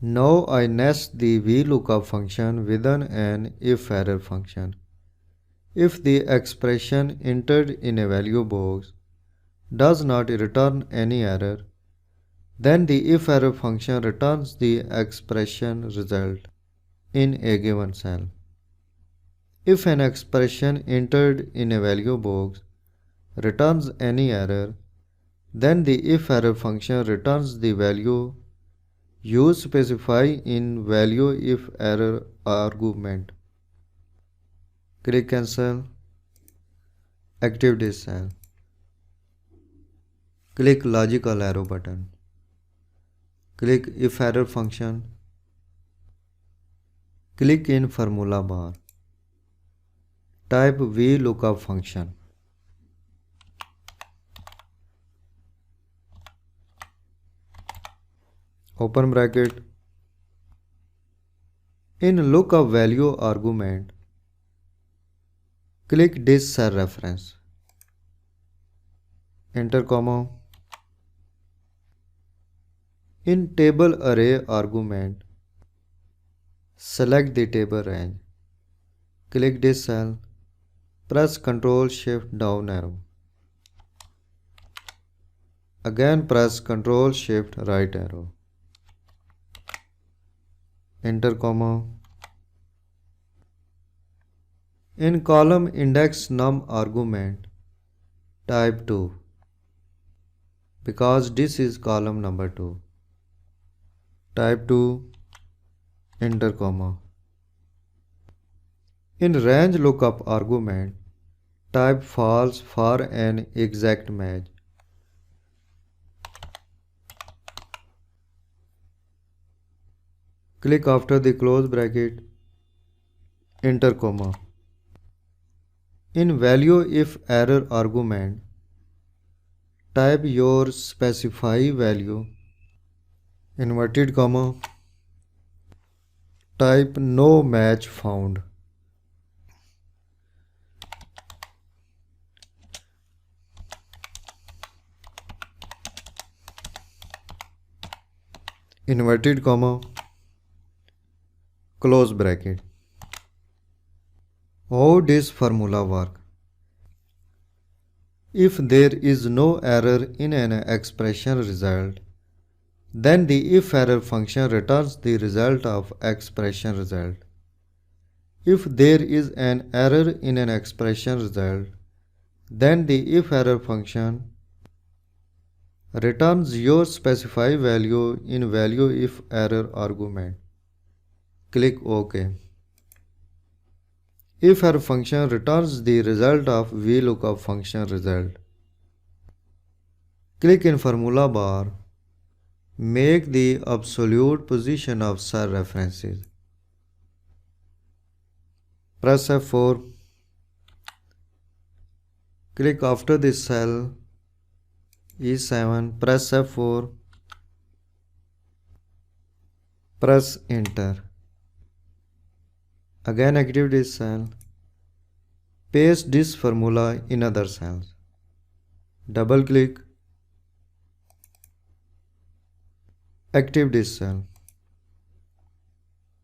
Now I nest the VLOOKUP function within an IFERROR function. If the expression entered in a value box does not return any error, then the IFERROR function returns the expression result in a given cell. If an expression entered in a value box returns any error, then the IFERROR function returns the value you specify in ValueIfError argument. Click Cancel. Active this cell. Click logical arrow button. Click IFERROR function. Click in formula bar. Type VLOOKUP function. Open bracket. In lookup value argument, click this cell reference. Enter comma. In table array argument, select the table range. Click this cell. Press Ctrl Shift down arrow. Again press Ctrl Shift right arrow. Enter comma. In column index num argument, type 2 because this is column number 2. Type 2, enter comma. In range lookup argument, type false for an exact match. Click after the close bracket, enter comma. In ValueIfError argument, type your specify value, inverted comma, type no match found. Inverted comma, close bracket. How does formula work? If there is no error in an expression result, then the IFERROR function returns the result of expression result. If there is an error in an expression result, then the IFERROR function returns your specify value in ValueIfError argument. Click OK. IFERROR function returns the result of VLOOKUP function result. Click in formula bar. Make the absolute position of cell references. Press F4. Click after this cell E7. Press F4. Press enter. Again active this cell. Paste this formula in other cells. Double click. Active this cell.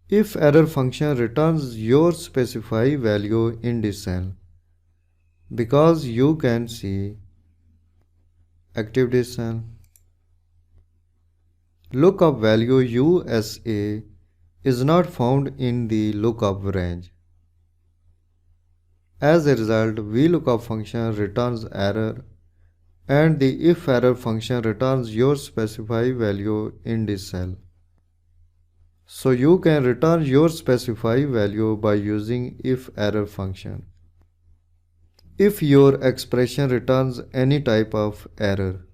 IFERROR function returns your specify value in this cell. Because you can see, active this cell. Lookup value USA is not found in the lookup range. As a result, VLOOKUP function returns error and the IFERROR function returns your specify value in this cell. So you can return your specify value by using IFERROR function. If your expression returns any type of error,